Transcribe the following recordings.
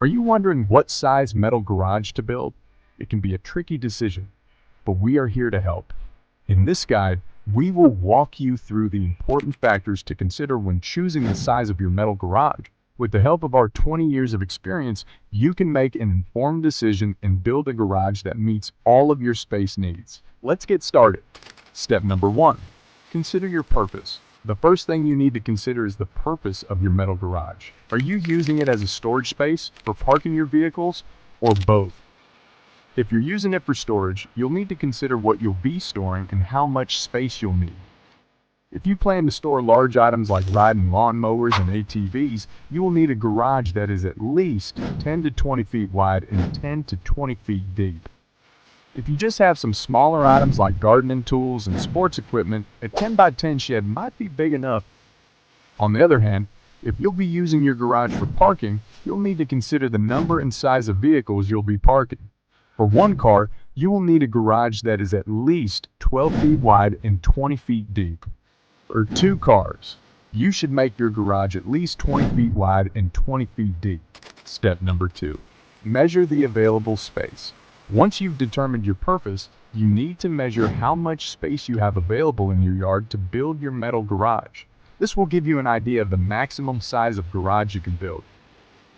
Are you wondering what size metal garage to build? It can be a tricky decision, but we are here to help. In this guide, we will walk you through the important factors to consider when choosing the size of your metal garage. With the help of our 20 years of experience, you can make an informed decision and build a garage that meets all of your space needs. Let's get started. Step number 1. Consider your purpose. The first thing you need to consider is the purpose of your metal garage. Are you using it as a storage space, for parking your vehicles, or both? If you're using it for storage, you'll need to consider what you'll be storing and how much space you'll need. If you plan to store large items like riding lawnmowers and ATVs, you will need a garage that is at least 10 to 20 feet wide and 10 to 20 feet deep. If you just have some smaller items like gardening tools and sports equipment, a 10 by 10 shed might be big enough. On the other hand, if you'll be using your garage for parking, you'll need to consider the number and size of vehicles you'll be parking. For one car, you will need a garage that is at least 12 feet wide and 20 feet deep. For 2 cars, you should make your garage at least 20 feet wide and 20 feet deep. Step number 2. Measure the available space. Once you've determined your purpose, you need to measure how much space you have available in your yard to build your metal garage. This will give you an idea of the maximum size of garage you can build.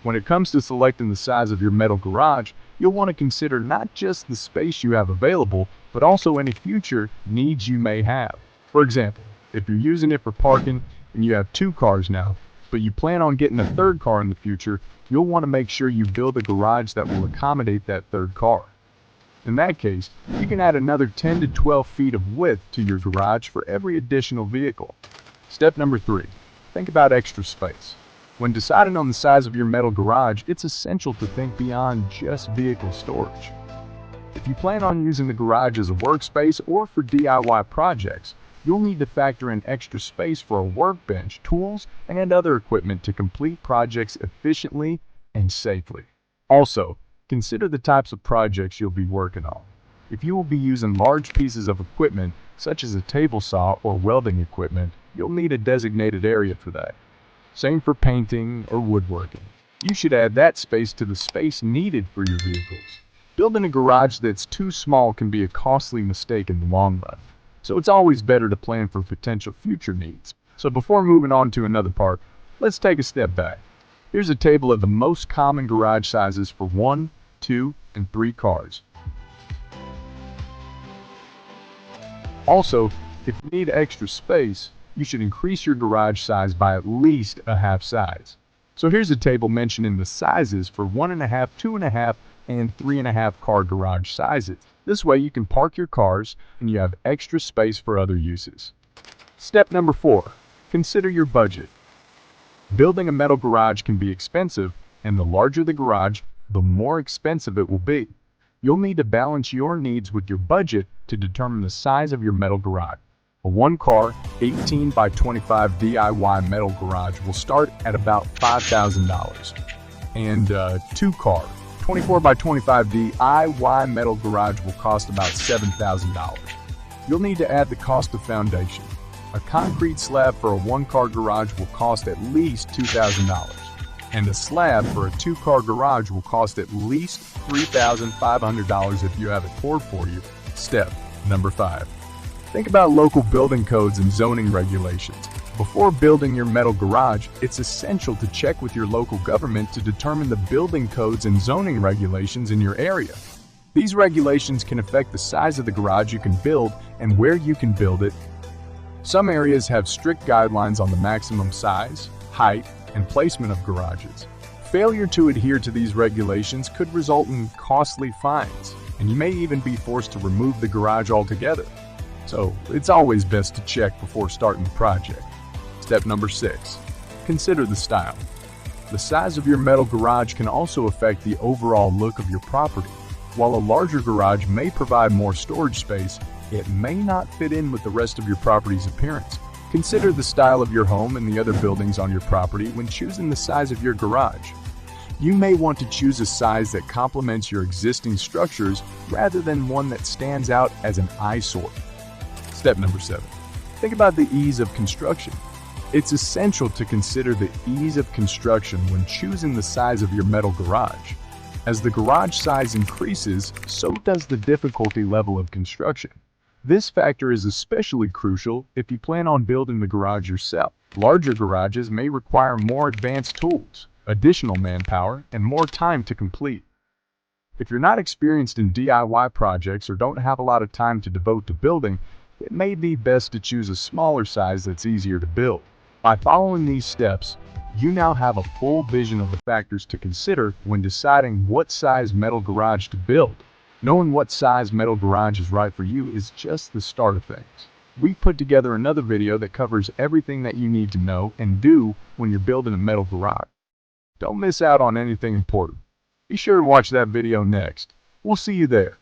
When it comes to selecting the size of your metal garage, you'll want to consider not just the space you have available, but also any future needs you may have. For example, if you're using it for parking and you have 2 cars now, but you plan on getting a 3rd car in the future, you'll want to make sure you build a garage that will accommodate that 3rd car. In that case, you can add another 10 to 12 feet of width to your garage for every additional vehicle. Step number 3. Think about extra space. When deciding on the size of your metal garage, it's essential to think beyond just vehicle storage. If you plan on using the garage as a workspace or for DIY projects, you'll need to factor in extra space for a workbench, tools, and other equipment to complete projects efficiently and safely. Also, consider the types of projects you'll be working on. If you will be using large pieces of equipment, such as a table saw or welding equipment, you'll need a designated area for that. Same for painting or woodworking. You should add that space to the space needed for your vehicles. Building a garage that's too small can be a costly mistake in the long run, so it's always better to plan for potential future needs. So before moving on to another part, let's take a step back. Here's a table of the most common garage sizes for 1, 2, and 3 cars. Also, if you need extra space, you should increase your garage size by at least a half size. So here's a table mentioning the sizes for 1.5, 2.5, and 3.5 car garage sizes. This way you can park your cars and you have extra space for other uses. Step number 4. Consider your budget. Building a metal garage can be expensive, and the larger the garage, the more expensive it will be. You'll need to balance your needs with your budget to determine the size of your metal garage. A 1-car, 18 by 25 DIY metal garage will start at about $5,000. And a 2-car, 24 by 25 DIY metal garage will cost about $7,000. You'll need to add the cost of foundation. A concrete slab for a 1-car garage will cost at least $2,000. And a slab for a 2-car garage will cost at least $3,500 if you have it poured for you. Step number 5. Think about local building codes and zoning regulations. Before building your metal garage, it's essential to check with your local government to determine the building codes and zoning regulations in your area. These regulations can affect the size of the garage you can build and where you can build it. Some areas have strict guidelines on the maximum size, height, and placement of garages. Failure to adhere to these regulations could result in costly fines, and you may even be forced to remove the garage altogether. So it's always best to check before starting the project. Step number 6. Consider the style. The size of your metal garage can also affect the overall look of your property. While a larger garage may provide more storage space, it may not fit in with the rest of your property's appearance. Consider the style of your home and the other buildings on your property when choosing the size of your garage. You may want to choose a size that complements your existing structures rather than one that stands out as an eyesore. Step number 7. Think about the ease of construction. It's essential to consider the ease of construction when choosing the size of your metal garage. As the garage size increases, so does the difficulty level of construction. This factor is especially crucial if you plan on building the garage yourself. Larger garages may require more advanced tools, additional manpower, and more time to complete. If you're not experienced in DIY projects or don't have a lot of time to devote to building, it may be best to choose a smaller size that's easier to build. By following these steps, you now have a full vision of the factors to consider when deciding what size metal garage to build. Knowing what size metal garage is right for you is just the start of things. We've put together another video that covers everything that you need to know and do when you're building a metal garage. Don't miss out on anything important. Be sure to watch that video next. We'll see you there.